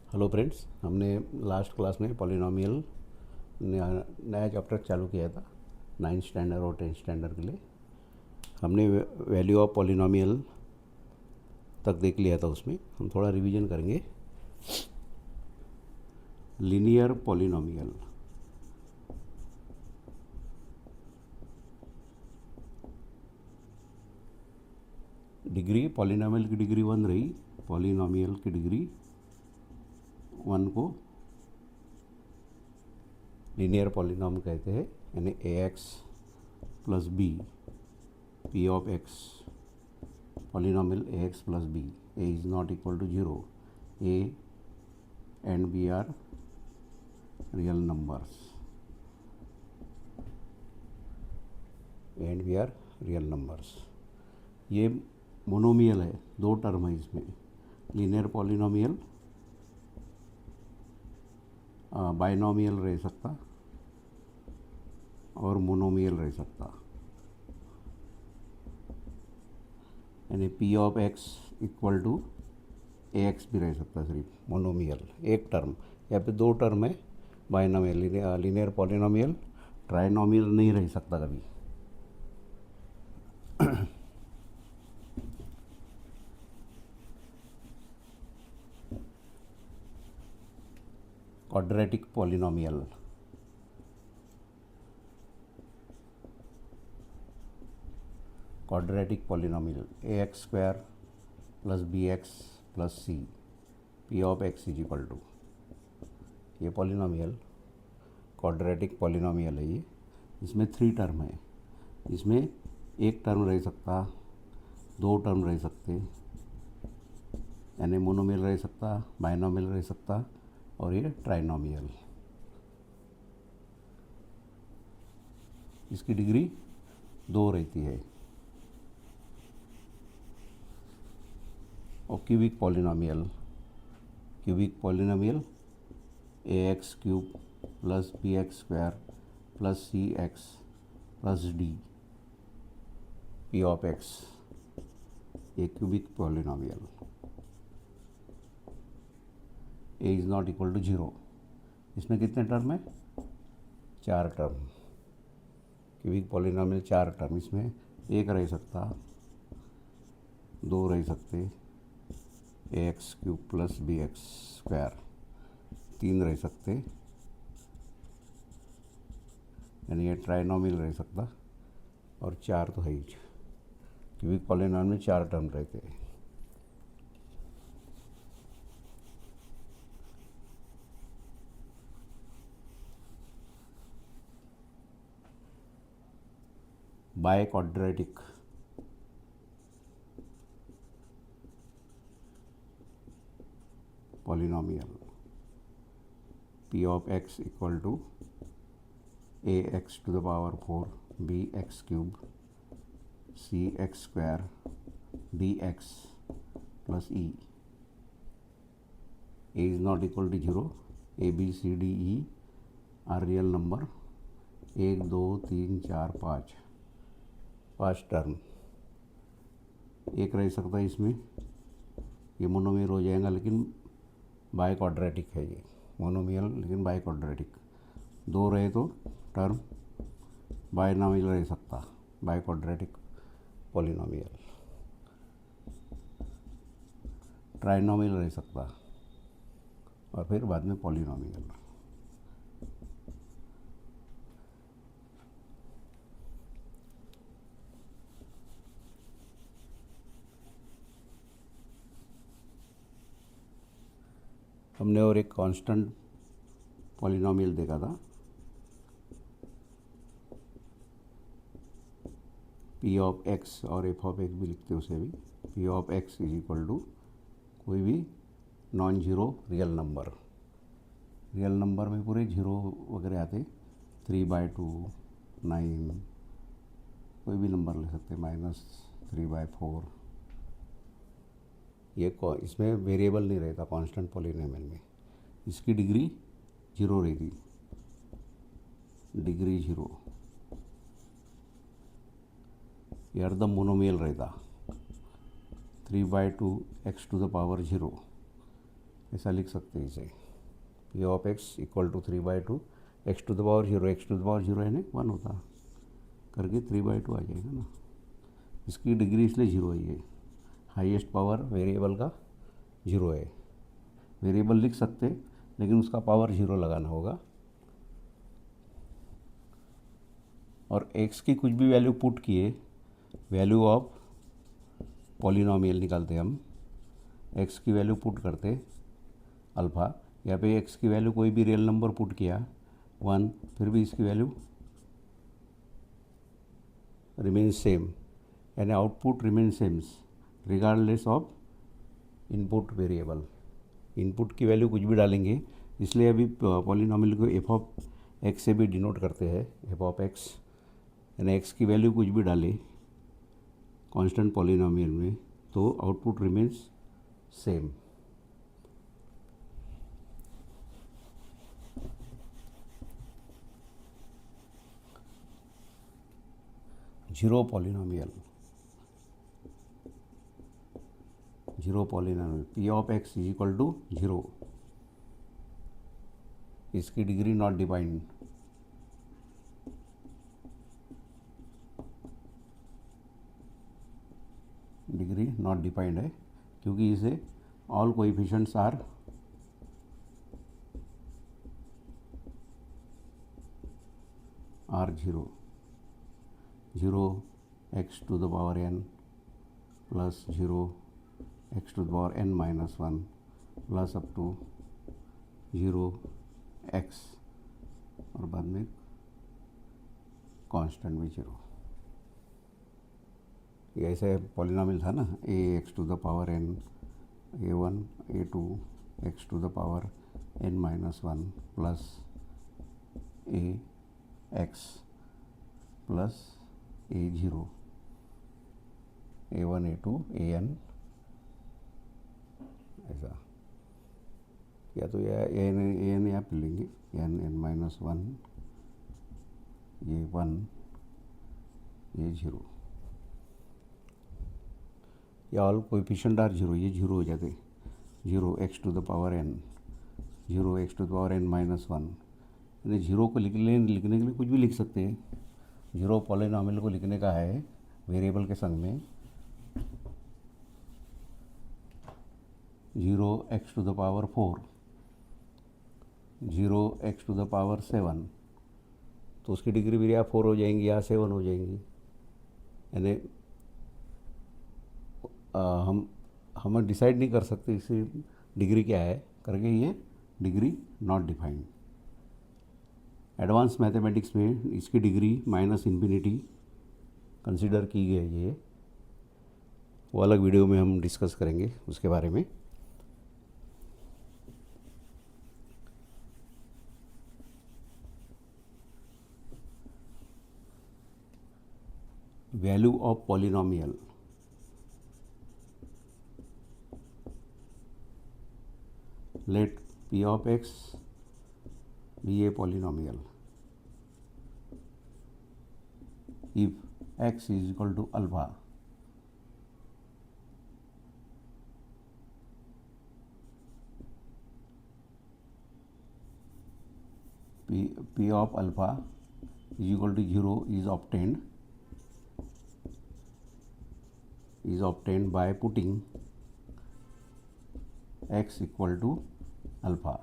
Hello friends, हमने last class में polynomial नया चैप्टर चालू किया था 9th स्टैंडर्ड और 10th स्टैंडर्ड के लिए। हमने वैल्यू ऑफ पॉलिनोमियल तक देख लिया था। उसमें हम थोड़ा रिवीजन करेंगे। लीनियर पॉलिनोमियल, डिग्री पॉलिनोमियल की डिग्री 1 रही। पॉलिनोमियल की डिग्री 1 को लीनियर पॉलिनोम कहते हैं। यानी a x plus b p of x, polynomial a x plus b, a is not equal to 0, a and b are real numbers, and b are real numbers. ये monomial है, दो term है इसमें। Linear polynomial binomial रह सकता और monomial रह सकता। यानी p of x equal to a x भी रह सकता सिर्फ मोनोमियल, एक टर्म। यहाँ पे दो टर्म है बाइनोमियल। लीनियर पॉलिनोमियल ट्राइनोमियल नहीं रह सकता कभी। Quadratic polynomial, quadratic polynomial a x square plus b x plus c p of x is equal to, ये पॉलिनोमियल क्वाड्रेटिक पॉलिनोमियल है। ये इसमें 3 टर्म है। इसमें एक टर्म रह सकता, दो टर्म रह सकते, यानी मोनोमियल रह सकता, बाइनोमियल रह सकता और ये ट्राइनोमियल। इसकी डिग्री 2 रहती है। और cubic polynomial, cubic polynomial a x cube plus b x square plus c x plus d p of x, ये cubic polynomial. A is not equal to 0। इसमें कितने टर्म है? 4 टर्म। Cubic polynomial 4 term. इसमें एक रह सकता, दो रह सकते, a x cube plus b x square, 3 रह सकते, यानी ये ट्राइनोमियल रह सकता, और 4 तो है ही। क्यूबिक पॉलिनोमियल में 4 टर्म रहते हैं। Biquadratic, polynomial p of x equal to a x to the power 4 b x cube c x square d x plus e, a is not equal to 0, a b c d e are real number, 1 2 3 4 5, 5 term. एक रह सकता है इसमें, ये monomial हो जाएगा, लेकिन by quadratic है ये मोनोमियल, लेकिन बाय क्वाड्रेटिक। 2 रहे तो टर्म बाइनोमियल रह सकता, बाय क्वाड्रेटिक पॉलिनोमियल। ट्राइनोमियल रह सकता और फिर बाद में पॉलिनोमियल। हमने और एक कांस्टेंट पॉलिनोमियल देखा था, पी ऑफ एक्स, और एफ ऑफ एक्स भी लिखते हैं उसे भी। P of x is equal to कोई भी non zero real number. Real number में पूरे जीरो वगैरह आते, 3/2, 9, कोई भी नंबर ले सकते, -3/4। ये इसमें वेरिएबल नहीं रहता कांस्टेंट पॉलिनोमियल में। इसकी डिग्री 0 रहेगी, डिग्री 0। ये अर्धम मोनोमियल रहता, 3/2 एक्स टू द पावर 0, ऐसा लिख सकते हैं इसे, p of x equal to 3/2 x to the power zero, x to the power zero यानी 1 होता करके 3/2 आ जाएगा ना। इसकी डिग्री इसलिए जीरो ही है, हाईएस्ट पावर वेरिएबल का जीरो है। वेरिएबल लिख सकते लेकिन उसका पावर जीरो लगाना होगा। और x की कुछ भी वैल्यू पुट किए, वैल्यू ऑफ पॉलिनोमियल निकालते हम, x की वैल्यू पुट करते अल्फ़ा, यहाँ पे x की वैल्यू कोई भी रियल नंबर पुट किया 1, फिर भी इसकी वैल्यू रिमेन सेम, यानी output remain same regardless of input variable. Input की वैल्यू कुछ भी डालेंगे, इसलिए अभी पॉलिनोमियल को एफ ऑफ एक्स से भी डिनोट करते हैं, एफ ऑफ एक्स, यानी एक्स की वैल्यू कुछ भी डाले कांस्टेंट पॉलिनोमियल में तो output remains same. Zero polynomial p of x is equal to zero, इसकी degree not defined, degree not defined है क्योंकि इसे all coefficients are zero, zero x to the power n plus zero x to the power n minus 1 plus up to zero x और बाद में constant भी zero. ये ऐसे polynomial था ना, a x to the power n, a1 a2 x to the power n minus 1 plus a x plus a0 a1 a2 an, ऐसा। या तो an यहाँ पे लेंगे n माइनस 1, ये 1 ये 0, या ऑल कोएफिशिएंट आर जीरो, ये जीरो हो जाते, zero x to the power n, zero x to the power n minus 1, यानी जीरो को लिखने के लिए कुछ भी लिख सकते हैं। जीरो पॉलिनोमियल को लिखने का है वेरिएबल के संग में, zero x to the power 4, zero x to the power 7, तो उसकी डिग्री भी या 4 हो जाएंगी या 7 हो जाएंगी, यानी हम डिसाइड नहीं कर सकते इसकी डिग्री क्या है करके, ये degree not defined. Advance mathematics में इसकी डिग्री माइनस इन्फिनिटी कंसिडर की गई है, वो अलग वीडियो में हम डिस्कस करेंगे उसके बारे में। Value of polynomial, let p of x be a polynomial if x is equal to alpha, p of alpha is equal to 0 is obtained by putting x equal to alpha,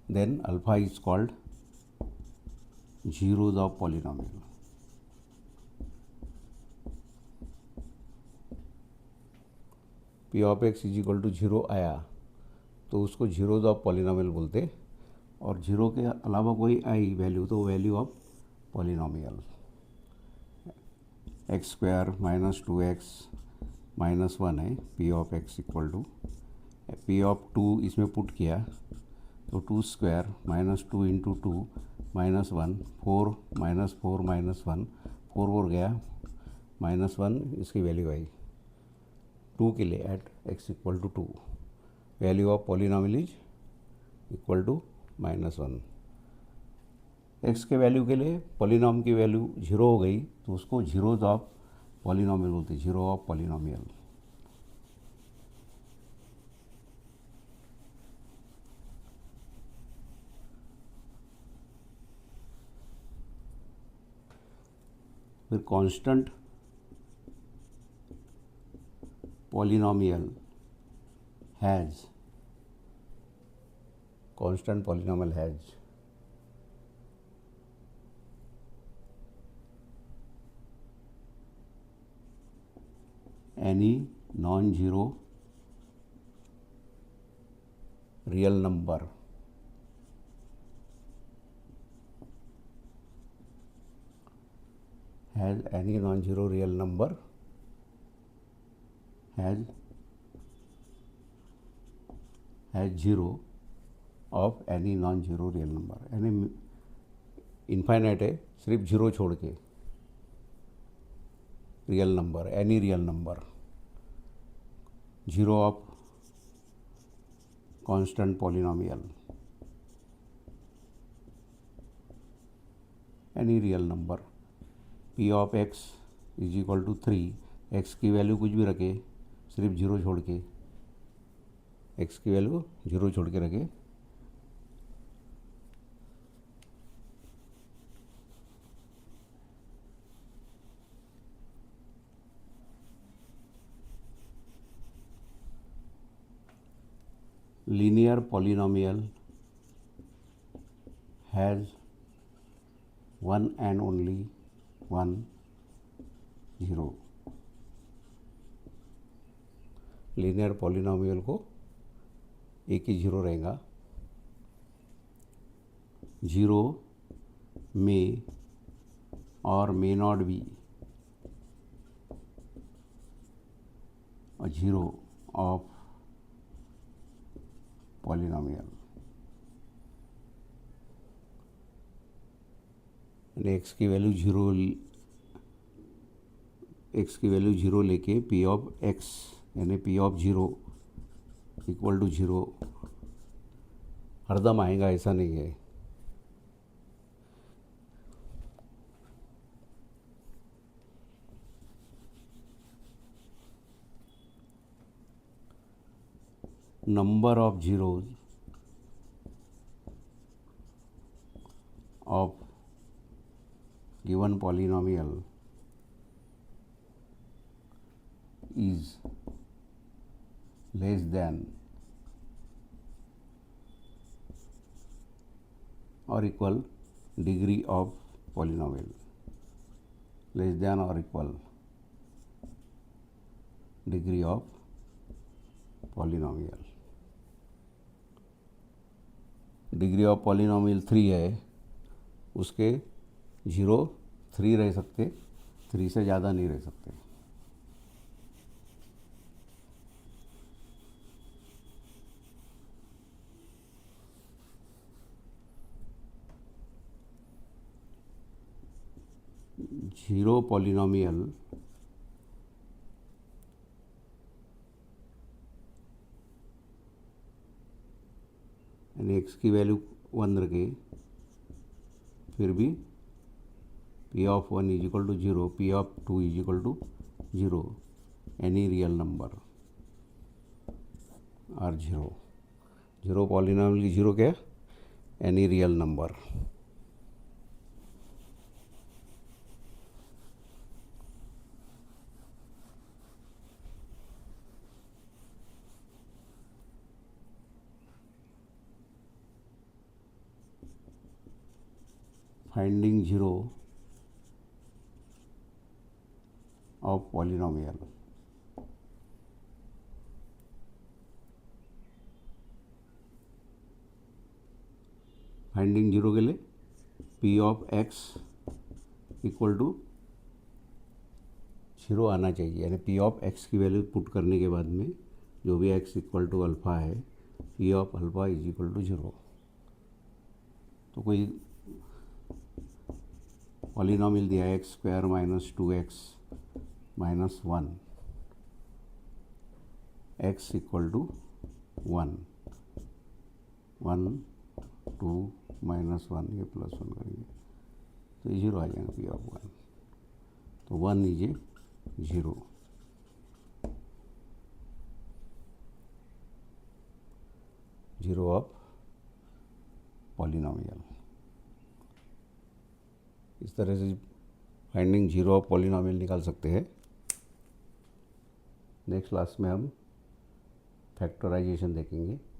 then alpha is called zeros of polynomial. p of x is equal to 0 आया तो उसको zeros of polynomial बोलते, और zero के अलावा कोई आई value तो value of polynomial. X square minus 2x minus 1 है, p of x equal to p of 2 इसमें पुट किया तो 2 square minus 2 into 2 minus 1, 4 minus 4 minus 1, 4 और गया माइनस 1, इसकी वैल्यू आई 2 के लिए at x equal to 2, value of polynomial is equal to -1। x के वैल्यू के लिए पॉलिनॉम की वैल्यू 0 हो गई तो उसको जीरोज ऑफ पॉलिनोमियल बोलते हैं, जीरो ऑफ पॉलिनोमियल। फिर constant polynomial has, constant polynomial has any non-zero real number has any non-zero real number has zero of any non-zero real number, यानी इनफाइनाइट है सिर्फ जीरो छोड़ के, real number, any real number, zero of constant polynomial, any real number, p of x is equal to 3, एक्स की value कुछ भी रखे, सिर्फ जीरो छोड़ के, एक्स की वैल्यू जीरो छोड़ के रखे, linear polynomial has one and only one zero. Linear polynomial को एक ही जीरो रहेगा, जीरो में और may not be a zero of polynomial. X की वैल्यू जीरो, एक्स की वैल्यू जीरो लेके पी ऑफ एक्स यानी p of zero equal to zero हरदम आएगा ऐसा नहीं है। Number of zeros of given polynomial is less than or equal degree of polynomial, less than or equal degree of polynomial. Degree of polynomial 3 है, उसके zero 3 रह सकते, 3 से ज़्यादा नहीं रह सकते। जीरो पॉलिनोमियल यानी एक्स की वैल्यू 1 रखे, फिर भी p of 1 is equal to zero, p of 2 is equal to zero, any real number are zero. Zero polynomial की जीरो क्या, any real number. Finding zero of polynomial, finding zero के लिए p of x equal to zero आना चाहिए, यानी p of x की value put करने के बाद में जो भी एक्स इक्वल टू अल्फ़ा है, p of alpha is equal to zero. तो कोई पॉलिनोमियल दिया है x square minus 2x minus 1, x equal to 1, 1 2 minus 1, ये प्लस 1 करेंगे तो ये जीरो आ जाएगा पी ऑफ 1। तो 1 is a zero. Zero of polynomial. इस तरह से फाइंडिंग जीरो ऑफ पॉलिनोमियल निकाल सकते हैं। नेक्स्ट क्लास में हम फैक्टराइजेशन देखेंगे।